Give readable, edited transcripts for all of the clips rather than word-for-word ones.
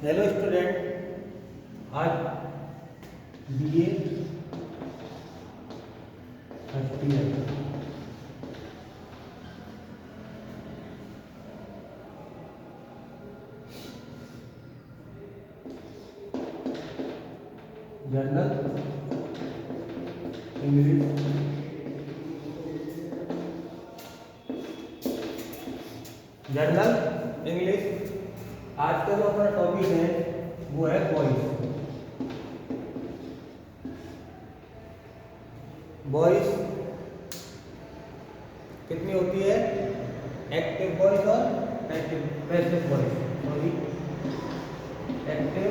Hello student, आज BA first year general English आज का जो अपना टॉपिक है वो है वॉइस कितनी होती है, एक्टिव वॉइस और पैसिव वॉइस, एक्टिव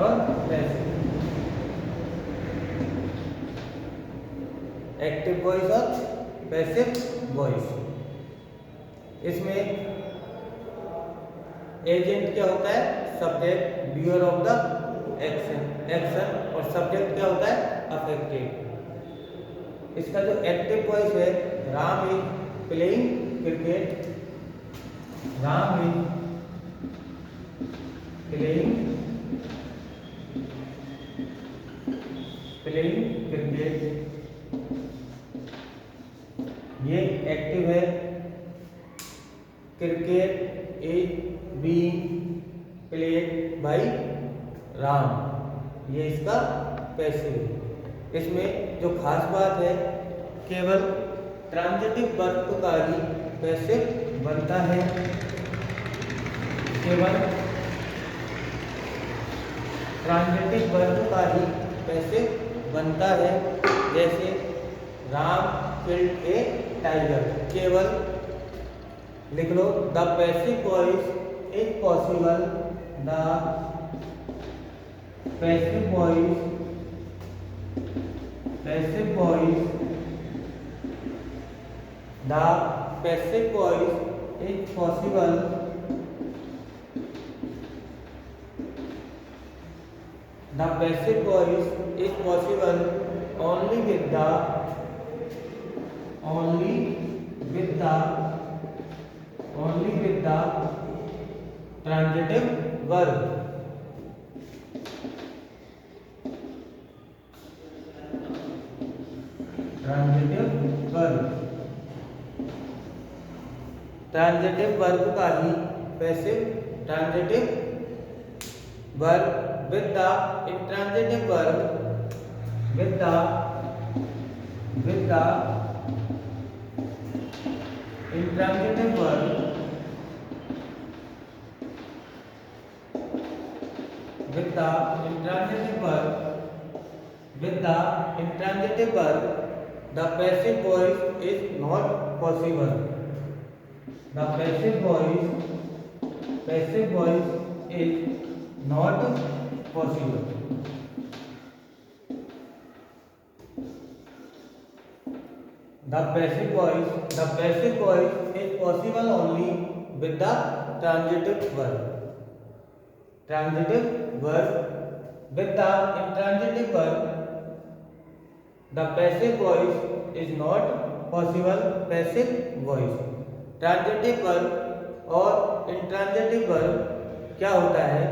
और पैसिव, एक्टिव वॉइस और पैसिव वॉइस। इसमें एजेंट क्या होता है, subject, doer of the action और सब्जेक्ट क्या होता है, अफेक्टेड। इसका जो एक्टिव वॉइस है, Ram is playing cricket, Ram is playing cricket, ये एक्टिव है। Cricket is being played by Ram, ये इसका पैसिव है। इसमें जो खास बात है, केवल ट्रांजिटिव वर्ब का ही पैसिव बनता है, केवल ट्रांजिटिव वर्ब का ही पैसिव बनता है। जैसे राम किल्ड ए टाइगर, केवल लिख लो the passive voice is possible, the passive voice the passive voice is possible, the passive voice is possible only with the transitive verb. Transitive verb का ही passive, transitive verb with the intransitive verb, with the intransitive verb, the passive voice is not possible, the passive voice is not possible, the passive voice is possible only with the transitive verb with the intransitive verb, the passive voice is not possible, passive voice। Transitive verb और intransitive verb क्या होता है,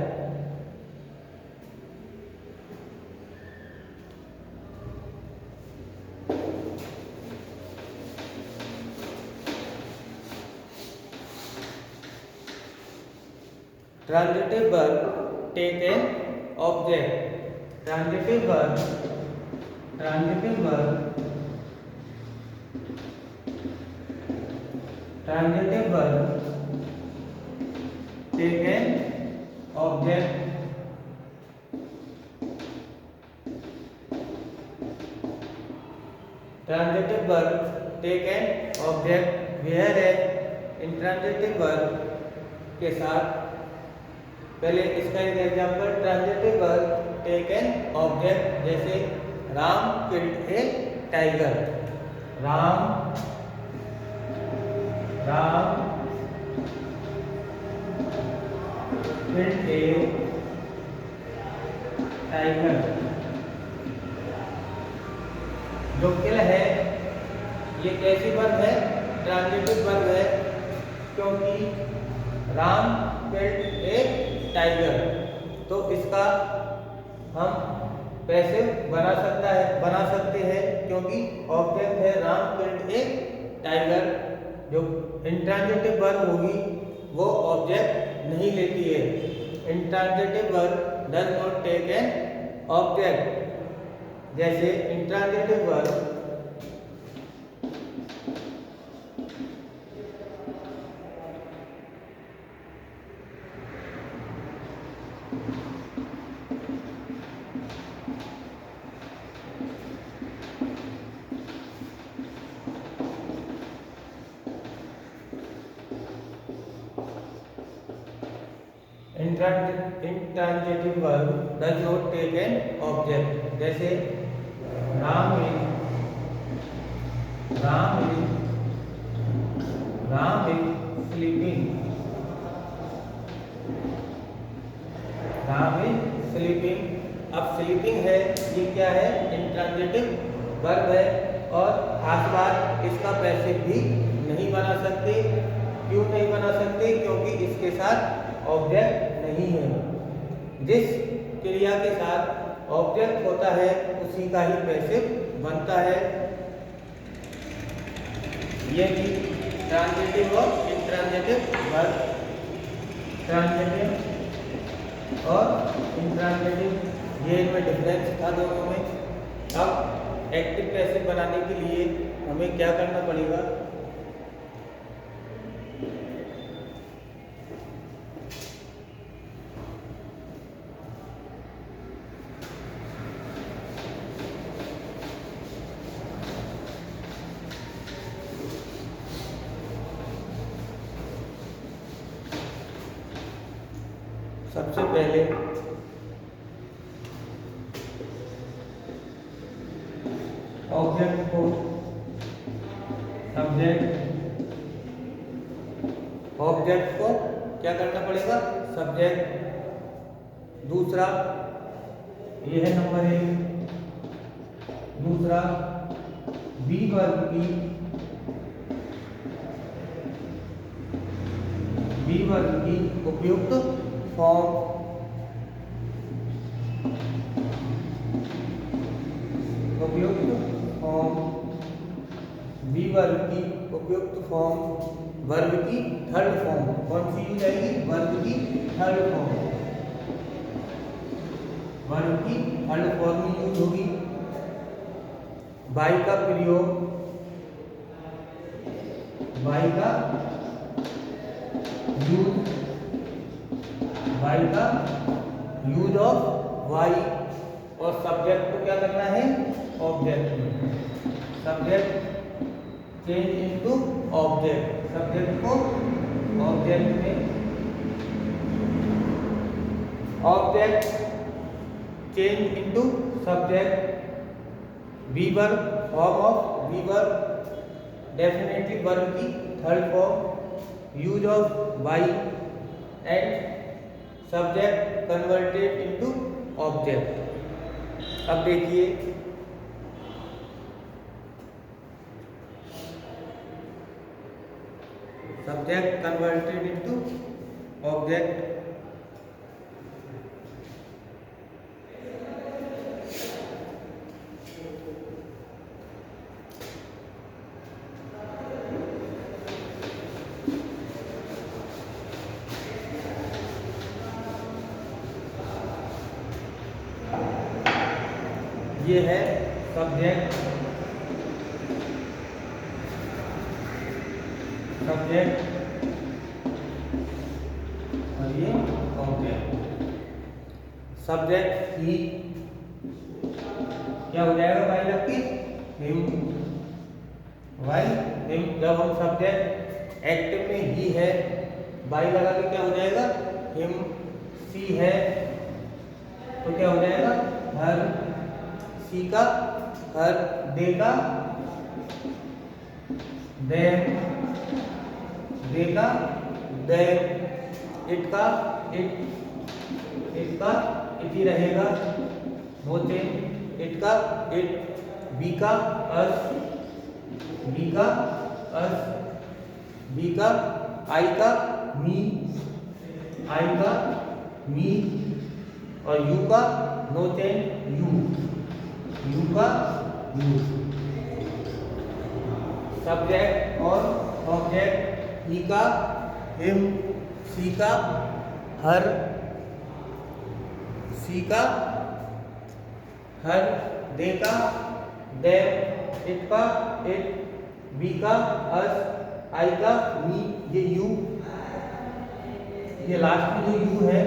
transitive verb take an object, transitive verb take an object, transitive verb take an object, whereas intransitive verb के साथ। पहले इसका एक example, transitive verb take an object, जैसे Ram killed a tiger, Ram killed a tiger. जो kill है ये कैसी वर्ब है, ट्रांजिटिव वर्ब है, क्योंकि राम किल्ड ए टाइगर, तो इसका हम पैसिव बना सकते हैं क्योंकि ऑब्जेक्ट है राम किल्ड ए टाइगर। जो इंट्रांजिटिव वर्ब होगी वो ऑब्जेक्ट नहीं लेती है। Intransitive verb does not take an object. जैसे intransitive verb intransitive verb does not take an object। जैसे Ram is sleeping, Ram is sleeping। अब स्लीपिंग है, ये क्या है? इंट्रांजिटिव वर्ब है और खास बात इसका पैसिव भी नहीं बना सकते। क्यों नहीं बना सकते? क्योंकि इसके साथ ऑब्जेक्ट नहीं है। जिस क्रिया के साथ ऑब्जेक्ट होता है उसी का ही पैसिव बनता है। ये भी ट्रांजिटिव और इंट्रांजिटिव वर्ब, ट्रांजिटिव और इंट्रांजिटिव, ये इनमें डिफरेंस था दोनों में। अब एक्टिव पैसिव बनाने के लिए हमें क्या करना पड़ेगा? सबसे पहले ऑब्जेक्ट को क्या करना पड़ेगा? सब्जेक्ट। दूसरा ये है नंबर 1। दूसरा बी वर्ब की उपयुक्त फॉर्म, बी वर्ब की उपयुक्त फॉर्म, वर्ब की थर्ड फॉर्म। कौन सी यूज आएगी? वर्ब की थर्ड फॉर्म। वर्ब की थर्ड फॉर्म में यूज होगी। बाई का प्रयोग, बाई का यूज ऑफ वाई, और सब्जेक्ट को क्या करना है? ऑब्जेक्ट में। Subject change into object, subject को ऑब्जेक्ट में, object change into subject. Be verb, form of be verb, definitive verb की third form, use of by and subject converted into object. अब देखिए सब्जेक्ट कन्वर्टेड इनटू ऑब्जेक्ट। ये है subject, और ये object. Subject ही क्या हो जाएगा? भाई लग के हिम, भाई हिम। जब हम सब्जेक्ट एक्टिव में ही है, बाई लगा के क्या हो जाएगा? हिम। सी है तो क्या हो जाएगा? हर। सी का हर, दे का देम, दे का देम, इट का इट, इसका इट ही रहेगा, नो चेंज। इट का इट, बी का अस, बी का अस, बी का आई का मी, आई का मी और यू का नो चेंज यू, यू का यू। सब्जेक्ट और ऑब्जेक्ट, ही का हिम, सी का हर, सी का हर, दे का देम, इट का इट, बी का अस, आई का मी, ये यू, ये लास्ट में जो यू है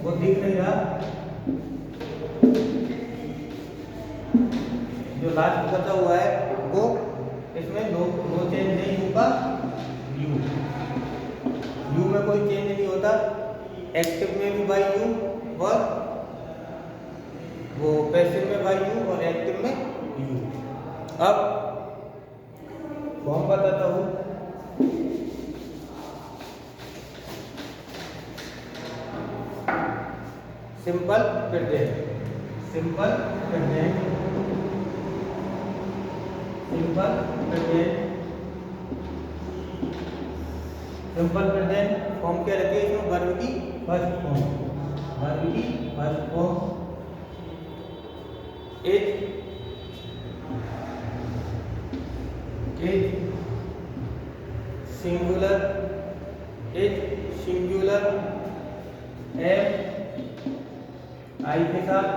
वो दिख नहीं रहा, जो लास्ट बचा हुआ है वो इसमें नो चेंज है, यू का यू, यू में कोई चेंज नहीं होता, एक्टिव में भी बाई यू और वो पैसिव में बाई यू और एक्टिव में यू। अब फॉर्म बताता हूँ। Simple present, simple present, simple present, simple present form क्या रहती है इसमें? वर्ब की फर्स्ट फॉर्म, वर्ब की first form is, is singular, is singular, am I के साथ,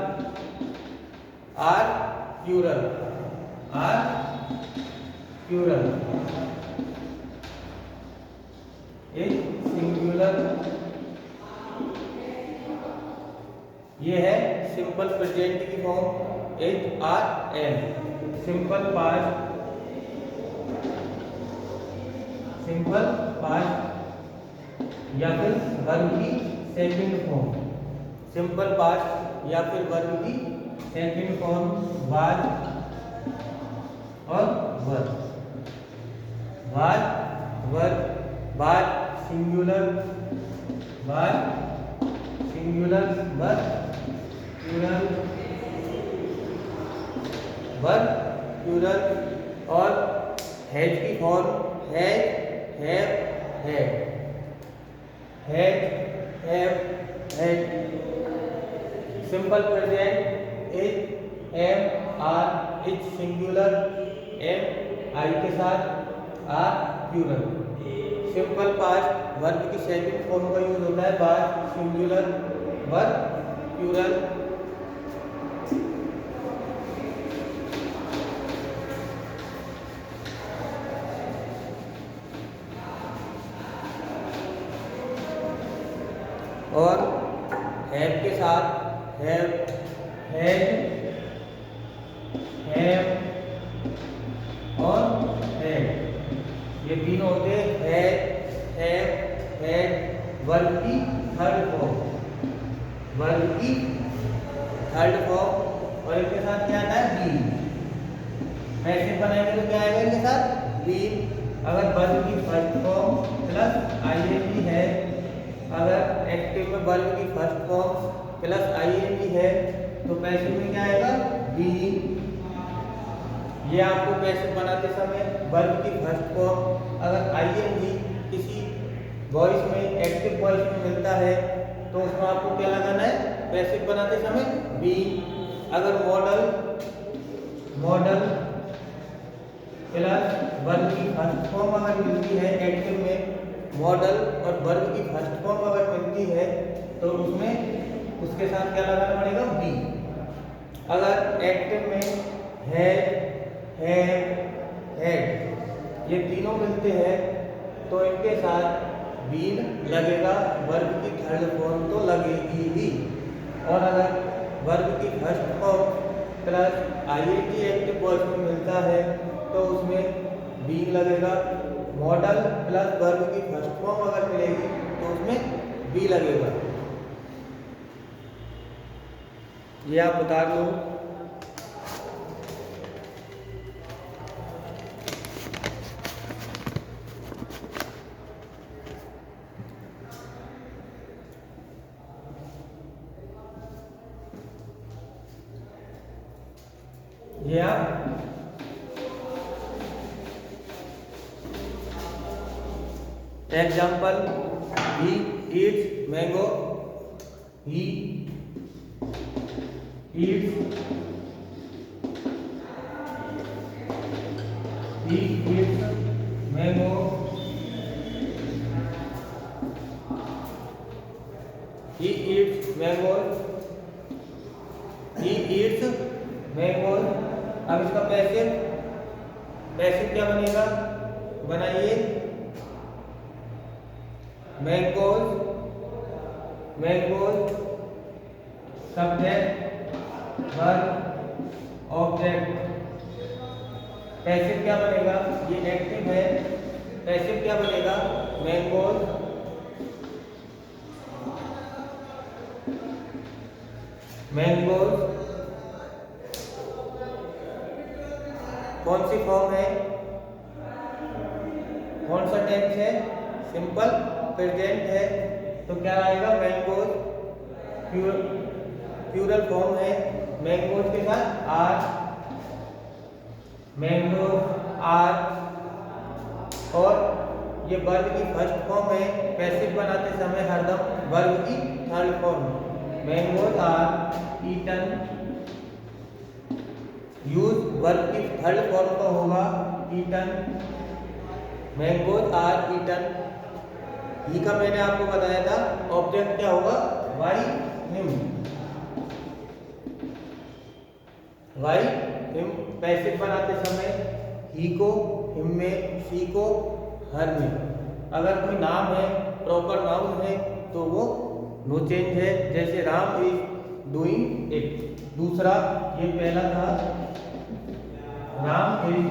are plural, are plural, is singular. ये है सिंपल प्रेजेंट की form, is are am. Simple past, simple past या फिर वर्ब की सेकंड फॉर्म, सिंपल पास्ट या फिर वर्ब की सेकंड फॉर्म, वाज और were, was were, was singular, was singular, were plural, were plural और हैज की form has, have, had, has, have, had. Simple present is am are, is singular, am I के साथ, are plural. Simple past verb की second form का use होता है, was singular, were plural. और have के साथ हैव, हैड, हैव और हैड, ये तीनों होते हैं हैड, हैव, हैड, वर्ब की थर्ड फॉर्म, वर्ब की थर्ड फॉर्म। और इनके साथ क्या आता है? बीन। पैसिव बनाएंगे तो क्या आएगा इनके साथ? बीन। अगर वर्ब की फर्स्ट फॉर्म प्लस आईएनजी है, अगर एक्टिव में वर्ब की फर्स्ट फॉर्म प्लस आईएनजी है तो पैसिव में क्या आएगा? बीइंग। ये आपको पैसिव बनाते समय वर्ब की फर्स्ट फॉर्म अगर आईएनजी किसी वॉइस में, एक्टिव वॉइस में मिलता है तो उसमें आपको क्या लगाना है? पैसिव बनाते समय बीइंग। अगर मॉडल प्लस वर्ब की फर्स्ट फॉर्म अगर मिलती है एक्टिव में, मॉडल और वर्ब की फर्स्ट फॉर्म अगर मिलती है तो उसमें उसके साथ क्या लगाना पड़ेगा? बी। अगर एक्टिव में हैड, हैड ये तीनों मिलते हैं तो इनके साथ बीन लगेगा, वर्ब की थर्ड फॉर्म तो लगेगी ही। और अगर वर्ब की first form plus I N G active voice में मिलता है तो उसमें बीन लगेगा। मॉडल प्लस वर्ब की फर्स्ट फॉर्म अगर मिलेगी तो उसमें बी लगेगा। ये आप बता लो। ये आप example, he eats mango, he eats mango, he eats mangoes, he eats mangoes। अब इसका पैसिव, पैसिव क्या बनेगा, बनाइए, mangoes, mangoes subject verb object. Passive क्या बनेगा, ये एक्टिव है, पैसिव क्या बनेगा, मैंगोज, मैंगोज। कौन सी फॉर्म है, कौन सा टेंस है, सिंपल प्रेजेंट है, तो क्या आएगा, मैंगोज। प्लूरल फॉर्म है, मैंगोज के साथ आर, मैंगो आर। और ये वर्ब की फर्स्ट फॉर्म है, पैसिव बनाते समय हरदम वर्ब की थर्ड फॉर्म है, mangoes are eaten. Use verb की थर्ड फॉर्म का होगा ईटन, मैंगोज आर ईटन। ही का मैंने आपको बताया था, ऑब्जेक्ट क्या होगा, by him, by him. Passive बनाते समय ही को हिम में, शी को हर में। अगर कोई नाम है, प्रॉपर नाउन है, तो वो नो चेंज है, जैसे राम इज डूइंग इट। दूसरा, ये पहला था, राम इज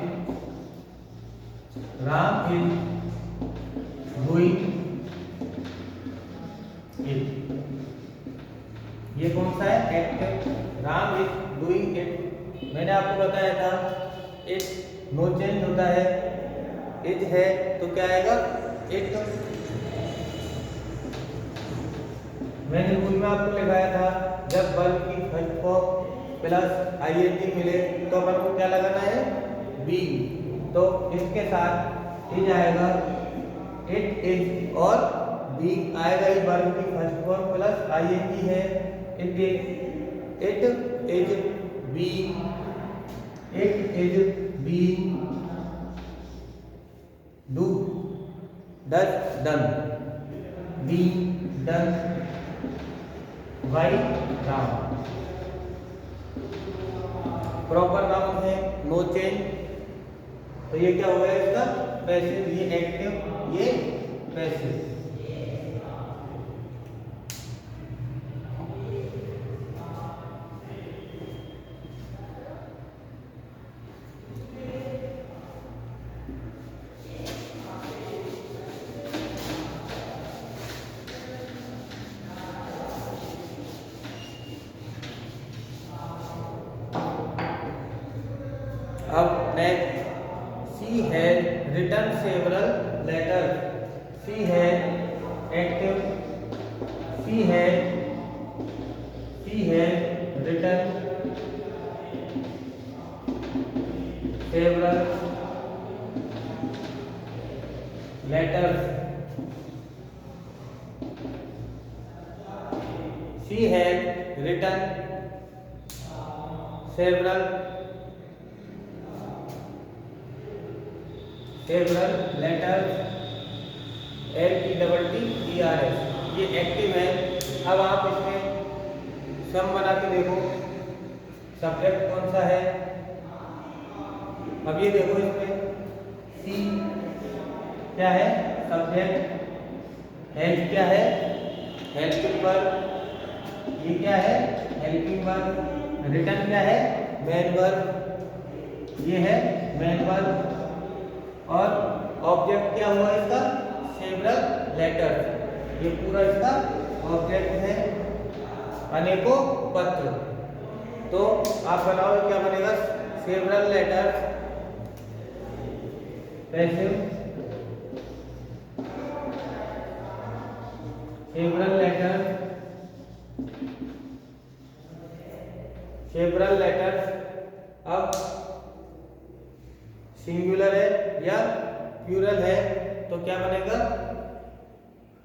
डूइंग इट। ये कौन सा है, active, Ram is doing it. मैंने आपको बताया था इट नो चेंज होता है, इज है तो क्या आएगा, इट। मैंने रूल में आपको लिखाया था, जब वर्ब की फर्स्ट फॉर्म प्लस आईएनजी मिले तो अपन को क्या लगाना है, बी। तो इसके साथ इज आएगा, इट इज, और बी आएगा, इस वर्ब की फर्स्ट फॉर्म प्लस आईएनजी है, it is be, it is be, do does done, be done, by Ram. Proper noun है, नो चेंज, तो ये क्या हो गया इसका, पैसिव। ये एक्टिव, ये पैसिव। अब next, she has written several letters. She has active, she has written several letters. She has written several letters, LETTERS। ये एक्टिव है। अब आप इसमें सम बना के देखो, सब्जेक्ट कौन सा है। अब ये देखो, इसमें सी क्या है, सब्जेक्ट, हेल्प क्या है, हेल्पिंग वर्ब, ये क्या है, हेल्पिंग वर्ब, रिटर्न क्या है, मेन वर्ब, ये है मेन वर्ब, और ऑब्जेक्ट क्या हुआ इसका, सेवरल लेटर्स। ये पूरा इसका ऑब्जेक्ट है, अनेकों पत्र। तो आप बनाओ, क्या बनेगा, several letters, passive, several letters. अब सिंगुलर है या प्लूरल है, तो क्या बनेगा,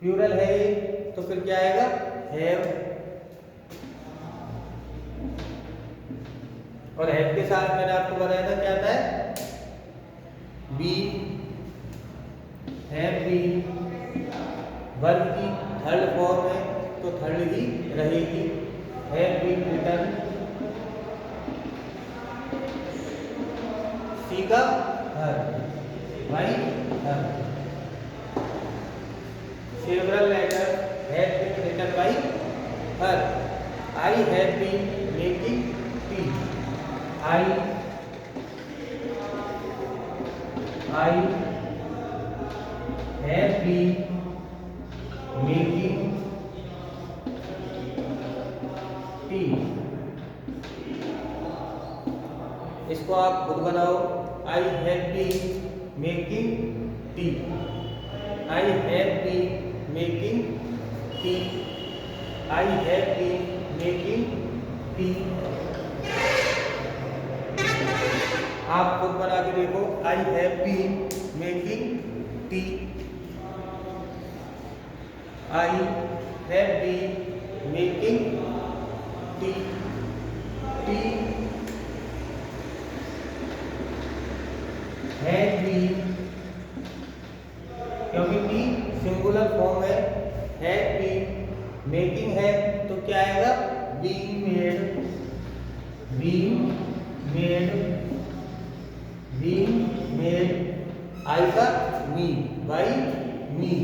प्लूरल है ये, तो फिर क्या आएगा, हैव। और हैव के साथ मैंने आपको बताया था क्या आता है, बी, हैव बीन। वर्ब की थर्ड फॉर्म है तो थर्ड ही रहेगी, हैव बीन रिटर्न। सी का हर, भाई her. Several letter have been written by her. I have been making tea. I have been making tea. इसको आप खुद बनाओ, I have been making tea. I have been making tea. I have been making tea. आप खुद बना के देखो, I have been making tea. I have been making tea. Tea have been, क्योंकि टी सिंगुलर फॉर्म है, have been making है तो क्या आएगा, being made. Being made, being made. I का me, by me,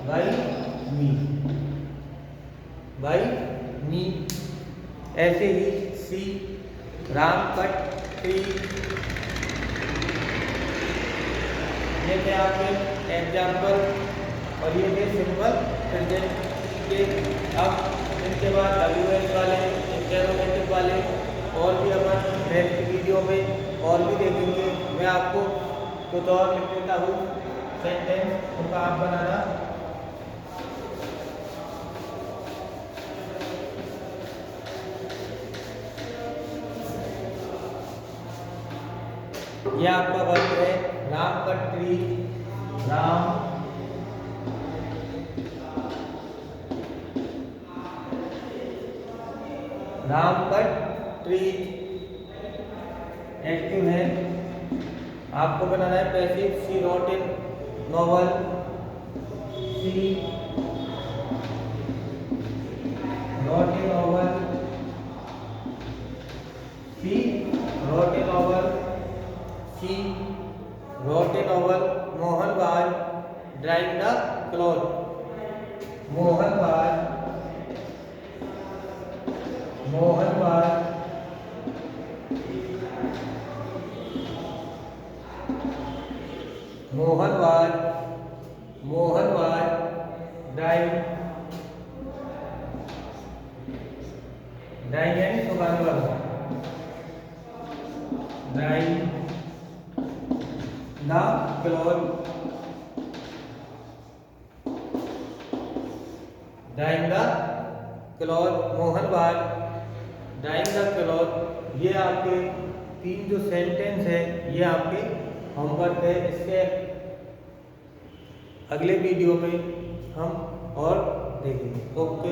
by me, by me. ऐसे ही see, Ram cut tree. ये थे आपके एग्जाम्पल और ये थे सिंपल प्रेजेंट के। अब इनके बाद WH वाले, इंटरोगेटिव वाले और भी अपन नेक्स्ट वीडियो में और भी देखेंगे। मैं आपको कुछ और लिख देता हूँ सेंटेंस, उनका आप बनाना। ये आपका वर्क है, Ram cut tree. Ram cut tree active है। आपको बनाना है passive, she wrote in novel. She wrote in novel. She wrote in novel. She wrote in novel. Mohan was drying the cloth. Mohan was drying यानी सुखाने वाला, drying the cloth. Drying the cloth, Mohan was drying the cloth. ये आपके 3 जो sentence है ये आपके homework है। इससे अगले वीडियो में हम और देखेंगे। ओके।